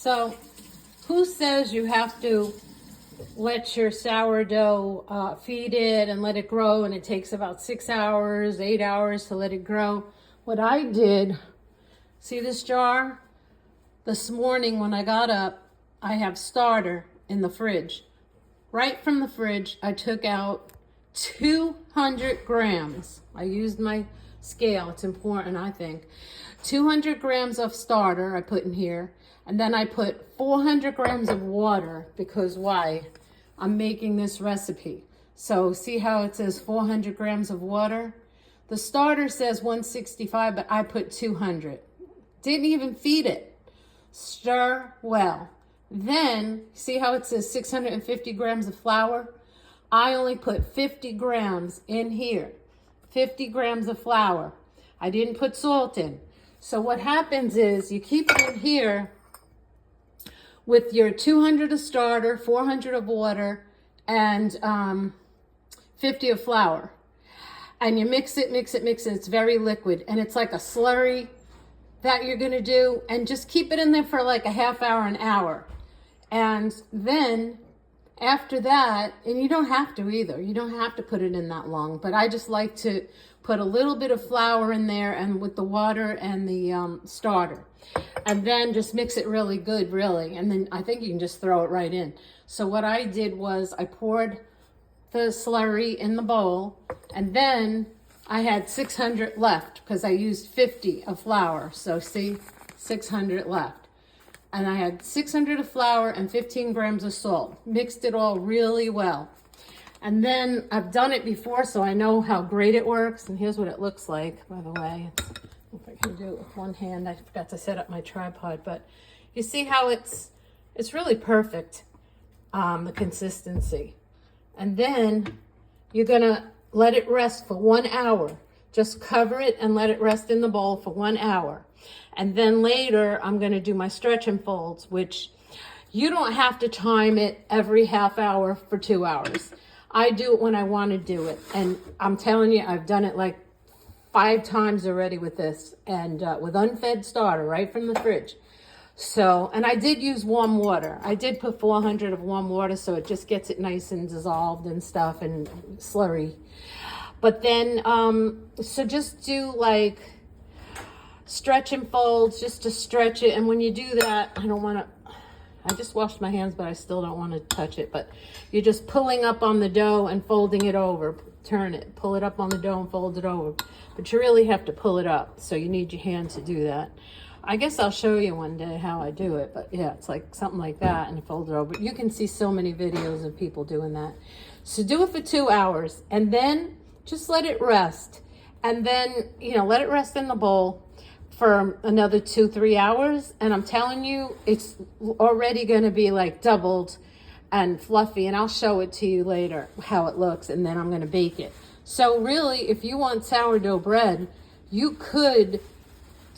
So who says you have to let your sourdough feed it and let it grow, and it takes about 6 hours, 8 hours to let it grow? What I did, see this jar? This morning when I got up, I have starter in the fridge. Right from the fridge, I took out 200 grams. I used my scale, it's important, I think. 200 grams of starter I put in here, and then I put 400 grams of water, because why? I'm making this recipe. So see how it says 400 grams of water? The starter says 165, but I put 200. Didn't even feed it. Stir well. Then, see how it says 650 grams of flour? I only put 50 grams in here. 50 grams of flour. I didn't put salt in. So what happens is you keep it in here with your 200 of starter, 400 of water, and 50 of flour. And you mix it. It's very liquid. And it's like a slurry that you're going to do. And just keep it in there for like a half hour, an hour. And then after that, and you don't have to either. You don't have to put it in that long. But I just like to put a little bit of flour in there and with the water and the starter. And then just mix it really good, really. And then I think you can just throw it right in. So what I did was I poured the slurry in the bowl, and then I had 600 left because I used 50 of flour. So see, 600 left. And I had 600 of flour and 15 grams of salt. Mixed it all really well. And then I've done it before, so I know how great it works. And here's what it looks like, by the way. If I can do it with one hand. I forgot to set up my tripod, but you see how it's really perfect, the consistency. And then you're gonna let it rest for 1 hour. Just cover it and let it rest in the bowl for 1 hour. And then later I'm gonna do my stretch and folds, which you don't have to time it every half hour for 2 hours. I do it when I wanna do it. And I'm telling you, I've done it like 5 times already with this, and with unfed starter right from the fridge. So, and I did use warm water. I did put 400 of warm water, so it just gets it nice and dissolved and stuff and slurry. But then, so just do like stretch and folds just to stretch it. And when you do that, I just washed my hands, but I still don't want to touch it. But you're just pulling up on the dough and folding it over. Turn it, pull it up on the dough and fold it over. But you really have to pull it up, so you need your hand to do that. I guess I'll show you one day how I do it, but yeah, it's like something like that, and fold it over. You can see so many videos of people doing that. So do it for 2 hours, and then just let it rest. And then, let it rest in the bowl for another 2-3 hours. And I'm telling you, it's already gonna be like doubled and fluffy, and I'll show it to you later how it looks, and then I'm gonna bake it. So really, if you want sourdough bread, you could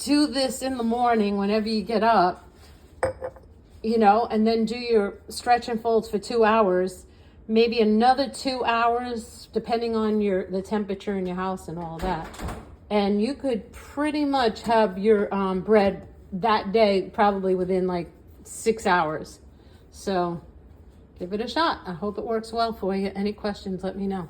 do this in the morning whenever you get up, and then do your stretch and folds for 2 hours, maybe another 2 hours, depending on the temperature in your house and all that. And you could pretty much have your bread that day, probably within like 6 hours. So give it a shot. I hope it works well for you. Any questions, let me know.